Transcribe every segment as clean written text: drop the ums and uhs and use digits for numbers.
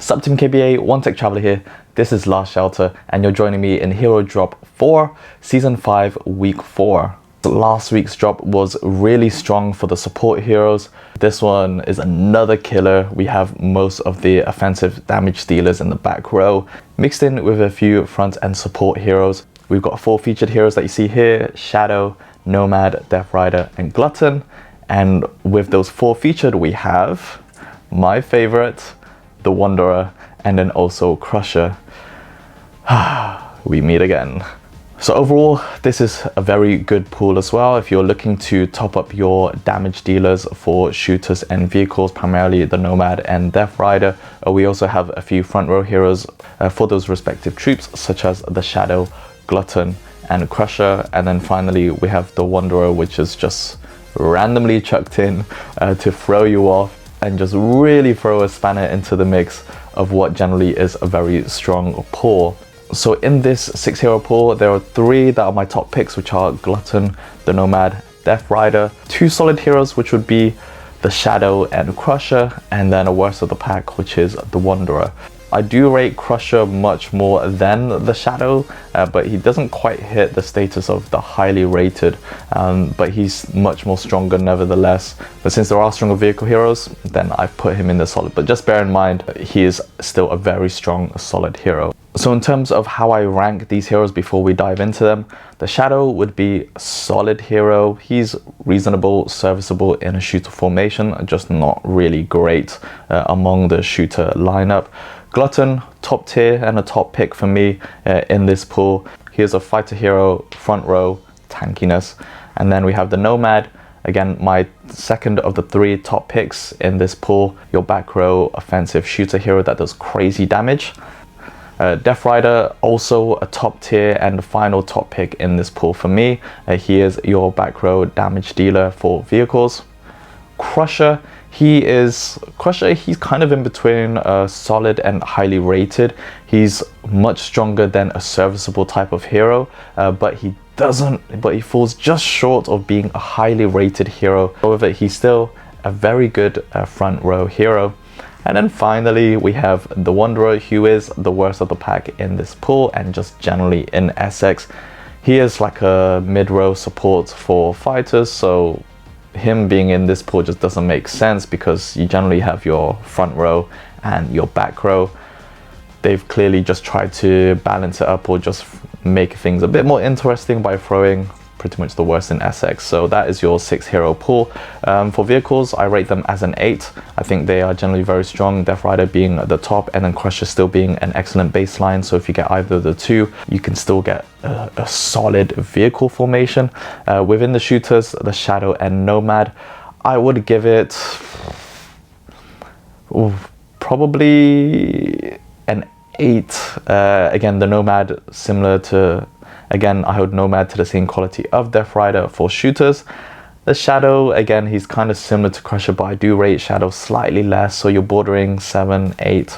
Sup Team KBA, One Tech Traveler here. This is Last Shelter and you're joining me in Hero Drop 4, Season 5, Week 4. Last week's drop was really strong for the support heroes. This one is another killer. We have most of the offensive damage dealers in the back row, mixed in with a few front and support heroes. We've got 4 featured heroes that you see here: Shadow, Nomad, Death Rider, and Glutton. And with those 4 featured, we have my favorite, the Wanderer, and then also Crusher. We meet again. So overall, this is a very good pool as well if you're looking to top up your damage dealers for shooters and vehicles, primarily the Nomad and Death Rider. We also have a few front row heroes for those respective troops, such as the Shadow, Glutton, and Crusher. And then finally, we have the Wanderer, which is just randomly chucked in to throw you off and just really throw a spanner into the mix of what generally is a very strong pool. So in this 6 hero pool, there are 3 that are my top picks, which are Glutton, the Nomad, Death Rider, 2 solid heroes, which would be the Shadow and Crusher, and then a worst of the pack, which is the Wanderer. I do rate Crusher much more than the Shadow, but he doesn't quite hit the status of the highly rated, but he's much more stronger nevertheless. But since there are stronger vehicle heroes, then I put him in the solid. But just bear in mind, he is still a very strong, solid hero. So in terms of how I rank these heroes before we dive into them, the Shadow would be a solid hero. He's reasonable, serviceable in a shooter formation, just not really great among the shooter lineup. Glutton, top tier and a top pick for me in this pool. He is a fighter hero, front row, tankiness. And then we have the Nomad, again, my second of the 3 top picks in this pool. Your back row offensive shooter hero that does crazy damage. Death Rider, also a top tier and the final top pick in this pool for me. He is your back row damage dealer for vehicles. Crusher, he's kind of in between solid and highly rated. He's much stronger than a serviceable type of hero, but he falls just short of being a highly rated hero. However, he's still a very good front row hero. And then finally, we have the Wanderer, who is the worst of the pack in this pool and just generally in Essex. He is like a mid-row support for fighters, so him being in this pool just doesn't make sense because you generally have your front row and your back row. They've clearly just tried to balance it up or just make things a bit more interesting by throwing pretty much the worst in Essex. So that is your 6 hero pool. For vehicles, I rate them as an 8. I think they are generally very strong, Death Rider being at the top and then Crusher still being an excellent baseline. So if you get either of the 2, you can still get a solid vehicle formation. Within the shooters, the Shadow and Nomad, I would give it probably an 8. Again, the Nomad similar to, again, I hold Nomad to the same quality of Death Rider for shooters. The Shadow, again, he's kind of similar to Crusher, but I do rate Shadow slightly less, so you're bordering 7, 8.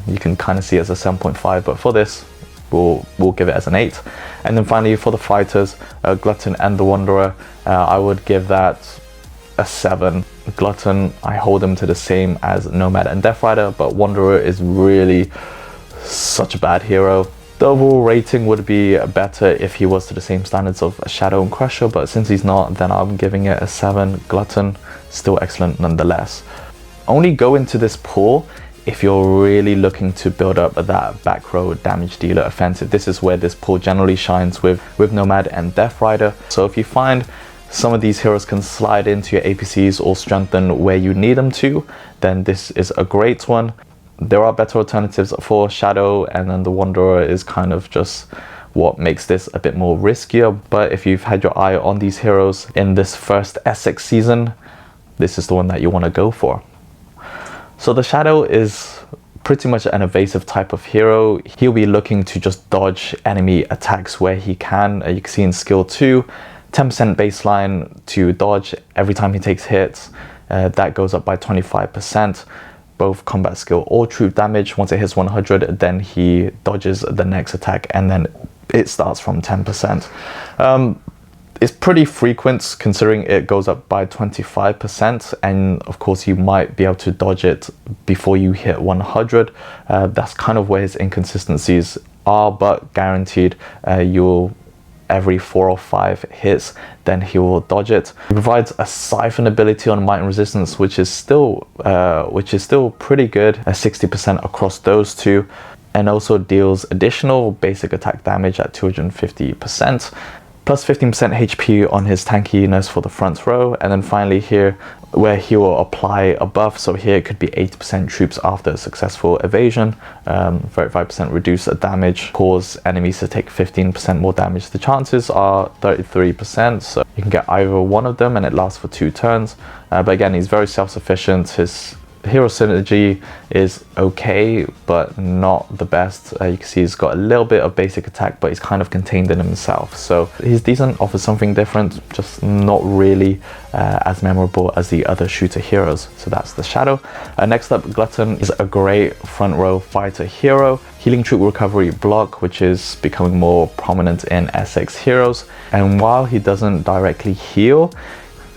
You can kind of see it as a 7.5, but for this, we'll give it as an 8. And then finally, for the fighters, Glutton and the Wanderer, I would give that a 7. Glutton, I hold him to the same as Nomad and Death Rider, but Wanderer is really such a bad hero. The overall rating would be better if he was to the same standards of Shadow and Crusher, but since he's not, then I'm giving it a 7. Glutton, still excellent nonetheless. Only go into this pool if you're really looking to build up that back row damage dealer offensive. This is where this pool generally shines with Nomad and Death Rider. So if you find some of these heroes can slide into your APCs or strengthen where you need them to, then this is a great one. There are better alternatives for Shadow, and then the Wanderer is kind of just what makes this a bit more riskier. But if you've had your eye on these heroes in this first Essex season, this is the one that you want to go for. So the Shadow is pretty much an evasive type of hero. He'll be looking to just dodge enemy attacks where he can. You can see in skill 2, 10% baseline to dodge every time he takes hits. That goes up by 25%. Both combat skill or troop damage. Once it hits 100, then he dodges the next attack and then it starts from 10%. It's pretty frequent considering it goes up by 25%, and of course you might be able to dodge it before you hit 100. That's kind of where his inconsistencies are, but guaranteed you'll every 4 or 5 hits then he will dodge it. He provides a siphon ability on might and resistance, which is still pretty good, 60% across those two, and also deals additional basic attack damage at 250%, plus 15% HP on his tankiness for the front row. And then finally here, where he will apply a buff, so here it could be 80% troops after a successful evasion, 35% reduce damage, cause enemies to take 15% more damage. The chances are 33%, so you can get either one of them and it lasts for 2 turns. But again, he's very self-sufficient. His hero synergy is okay, but not the best. You can see he's got a little bit of basic attack, but he's kind of contained in himself. So he's decent, offers something different, just not really as memorable as the other shooter heroes. So that's the Shadow. Next up, Glutton is a great front row fighter hero. Healing troop recovery block, which is becoming more prominent in SX heroes. And while he doesn't directly heal,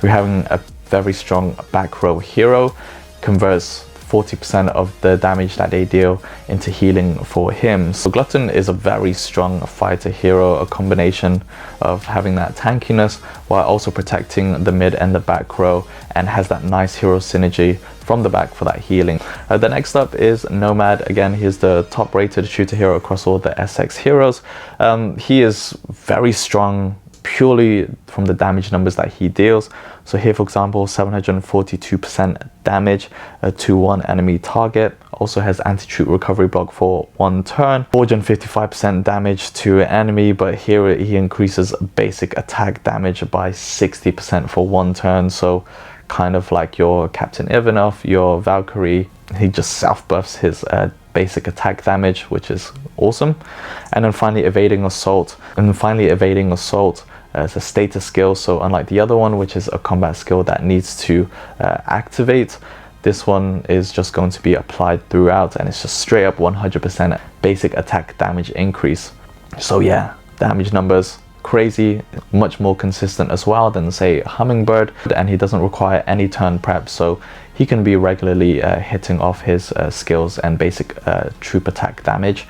we're having a very strong back row hero. Converts 40% of the damage that they deal into healing for him. So Glutton is a very strong fighter hero, a combination of having that tankiness while also protecting the mid and the back row, and has that nice hero synergy from the back for that healing. The next up is Nomad. Again, he's the top rated shooter hero across all the SX heroes. He is very strong purely from the damage numbers that he deals. So here, for example, 742% damage to one enemy target. Also has anti-troop recovery block for 1 turn. 455% damage to an enemy, but here he increases basic attack damage by 60% for 1 turn. So kind of like your Captain Ivanov, your Valkyrie, he just self buffs his basic attack damage, which is awesome. And then finally evading assault. It's a status skill, so unlike the other one, which is a combat skill that needs to activate, this one is just going to be applied throughout, and it's just straight up 100% basic attack damage increase. So yeah, damage numbers crazy, much more consistent as well than say Hummingbird, and he doesn't require any turn prep, so he can be regularly hitting off his skills and basic troop attack damage.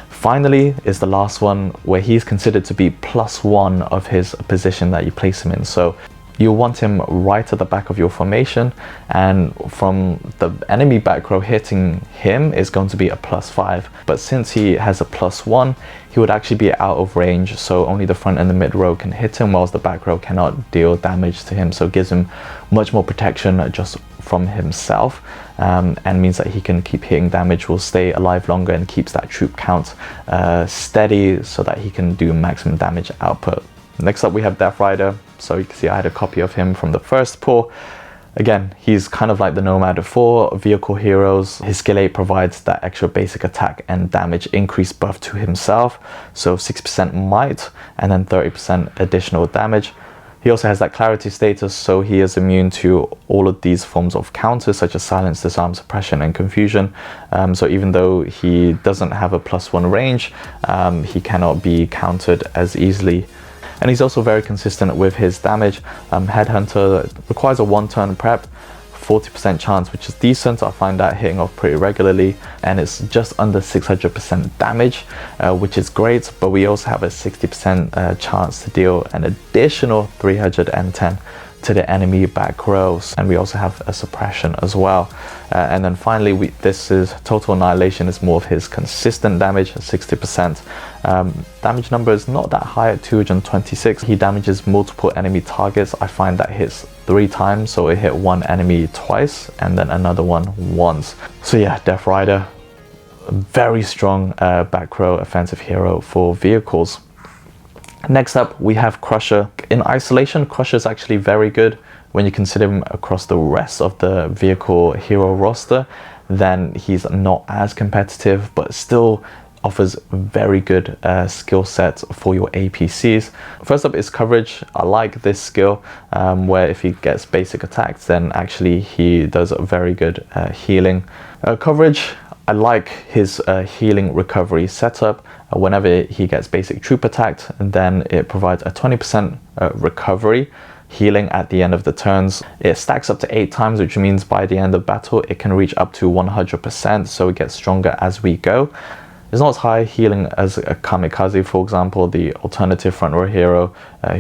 Finally is the last one, where he's considered to be +1 of his position that you place him in. So you want him right at the back of your formation, and from the enemy back row hitting him is going to be a +5. But since he has a +1, he would actually be out of range, so only the front and the mid row can hit him, whilst the back row cannot deal damage to him. So it gives him much more protection just from himself, and means that he can keep hitting damage, will stay alive longer, and keeps that troop count steady so that he can do maximum damage output. Next up we have Death Rider. So you can see I had a copy of him from the first pour. Again, he's kind of like the Nomad for vehicle heroes. His skill 8 provides that extra basic attack and damage increase buff to himself. So 6% might and then 30% additional damage. He also has that clarity status, so he is immune to all of these forms of counters such as silence, disarm, suppression, and confusion. So even though he doesn't have a +1 range, he cannot be countered as easily. And he's also very consistent with his damage. Headhunter requires a 1 turn prep, 40% chance, which is decent. I find that hitting off pretty regularly, and it's just under 600% damage, which is great. But we also have a 60% chance to deal an additional 310 to the enemy back rows, and we also have a suppression as well. And then finally, this is total annihilation, is more of his consistent damage, 60%. Damage number is not that high at 226. He damages multiple enemy targets. I find that hits 3 times, so it hit one enemy twice and then another one once. So yeah, Death Rider, a very strong back row offensive hero for vehicles. Next up we have Crusher. In isolation, Crusher is actually very good. When you consider him across the rest of the vehicle hero roster, then he's not as competitive, but still offers very good skill sets for your APCs. First up is coverage. I like this skill, where if he gets basic attacks, then actually he does a very good healing. Coverage, I like his healing recovery setup. Whenever he gets basic troop attacked, and then it provides a 20% recovery healing at the end of the turns. It stacks up to 8 times, which means by the end of battle it can reach up to 100%, so it gets stronger as we go. It's not as high healing as a Kamikaze, for example, the alternative front row hero,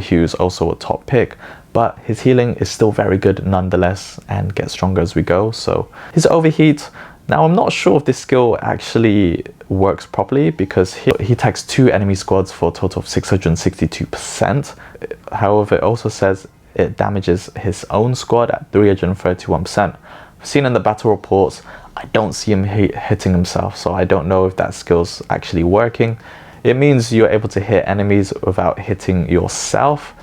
who's also a top pick, but his healing is still very good nonetheless and gets stronger as we go. So his overheat, now I'm not sure if this skill actually works properly, because he attacks 2 enemy squads for a total of 662%. However, it also says it damages his own squad at 331%. Seen in the battle reports, I don't see him hitting himself, so I don't know if that skill's actually working. It means you're able to hit enemies without hitting yourself.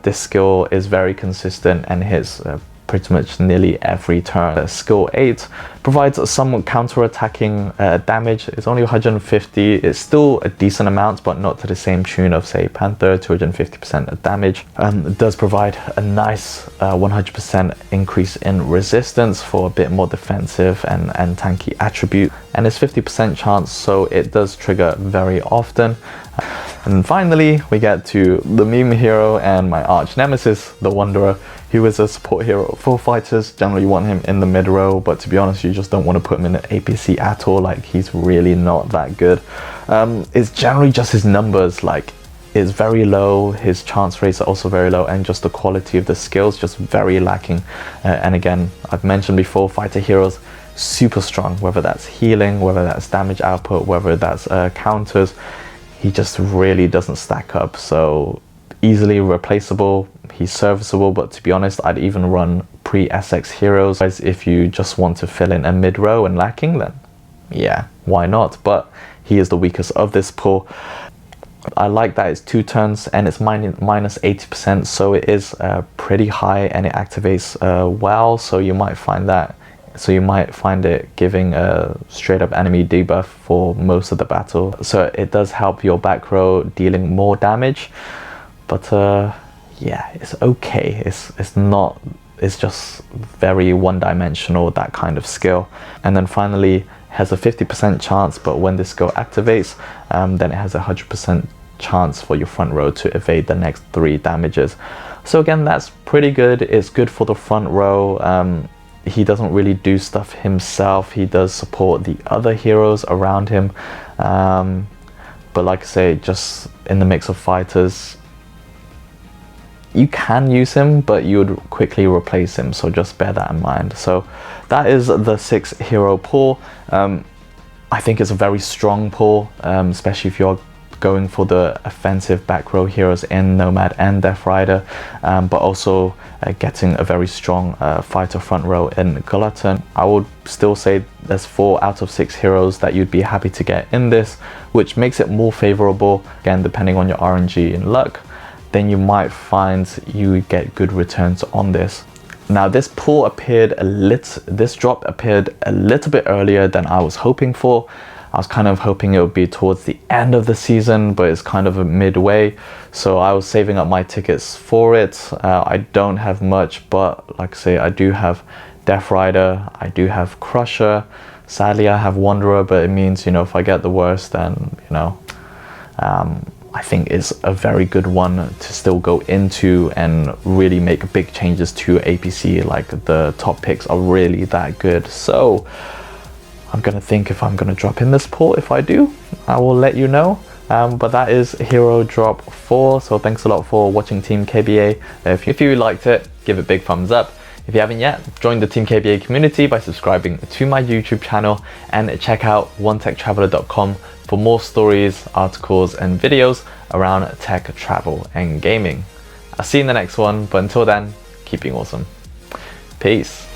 This skill is very consistent and hits pretty much nearly every turn. Skill 8 provides some counter-attacking damage. It's only 150. It's still a decent amount, but not to the same tune of, say, Panther, 250% damage. It does provide a nice 100% increase in resistance for a bit more defensive and tanky attribute. And it's 50% chance, so it does trigger very often. And finally, we get to the meme hero and my arch nemesis, the Wanderer. He is a support hero for fighters. Generally, you want him in the mid row, but to be honest, you just don't want to put him in an APC at all. Like, he's really not that good. It's generally just his numbers, like, it's very low. His chance rates are also very low, and just the quality of the skills just very lacking. And again, I've mentioned before, fighter heroes super strong, whether that's healing, whether that's damage output, whether that's counters. He just really doesn't stack up. So easily replaceable. He's serviceable, but to be honest, I'd even run pre-SX heroes. If you just want to fill in a mid row and lacking, then yeah, why not? But he is the weakest of this pool. I like that it's 2 turns and it's minus 80%, so it is pretty high, and it activates well. So you might find it giving a straight up enemy debuff for most of the battle. So it does help your back row dealing more damage, but yeah, it's okay. It's just very one-dimensional, that kind of skill. And then finally, has a 50% chance, but when this skill activates, then it has a 100% chance for your front row to evade the next 3 damages. So again, that's pretty good. It's good for the front row. He doesn't really do stuff himself. He does support the other heroes around him. But like I say, just in the mix of fighters, you can use him, but you would quickly replace him, so just bear that in mind. So that is the 6 hero pool. I think it's a very strong pool, especially if you're going for the offensive back row heroes in Nomad and Death Rider, but also getting a very strong fighter front row in Glutton. I would still say there's 4 out of 6 heroes that you'd be happy to get in this, which makes it more favorable. Again, depending on your RNG and luck, then you might find you get good returns on this. Now this drop appeared a little bit earlier than I was hoping for. I was kind of hoping it would be towards the end of the season, but it's kind of a midway. So I was saving up my tickets for it. I don't have much, but like I say, I do have Death Rider, I do have Crusher. Sadly, I have Wanderer, but it means, you know, if I get the worst, then, you know, I think it's a very good one to still go into and really make big changes to APC. Like, the top picks are really that good. So I'm gonna think if I'm gonna drop in this pool. If I do, I will let you know. But that is Hero Drop 4. So thanks a lot for watching Team KBA. If you liked it, give it a big thumbs up. If you haven't yet, join the Team KBA community by subscribing to my YouTube channel, and check out onetechtraveler.com for more stories, articles, and videos around tech, travel, and gaming. I'll see you in the next one, but until then, keep being awesome. Peace.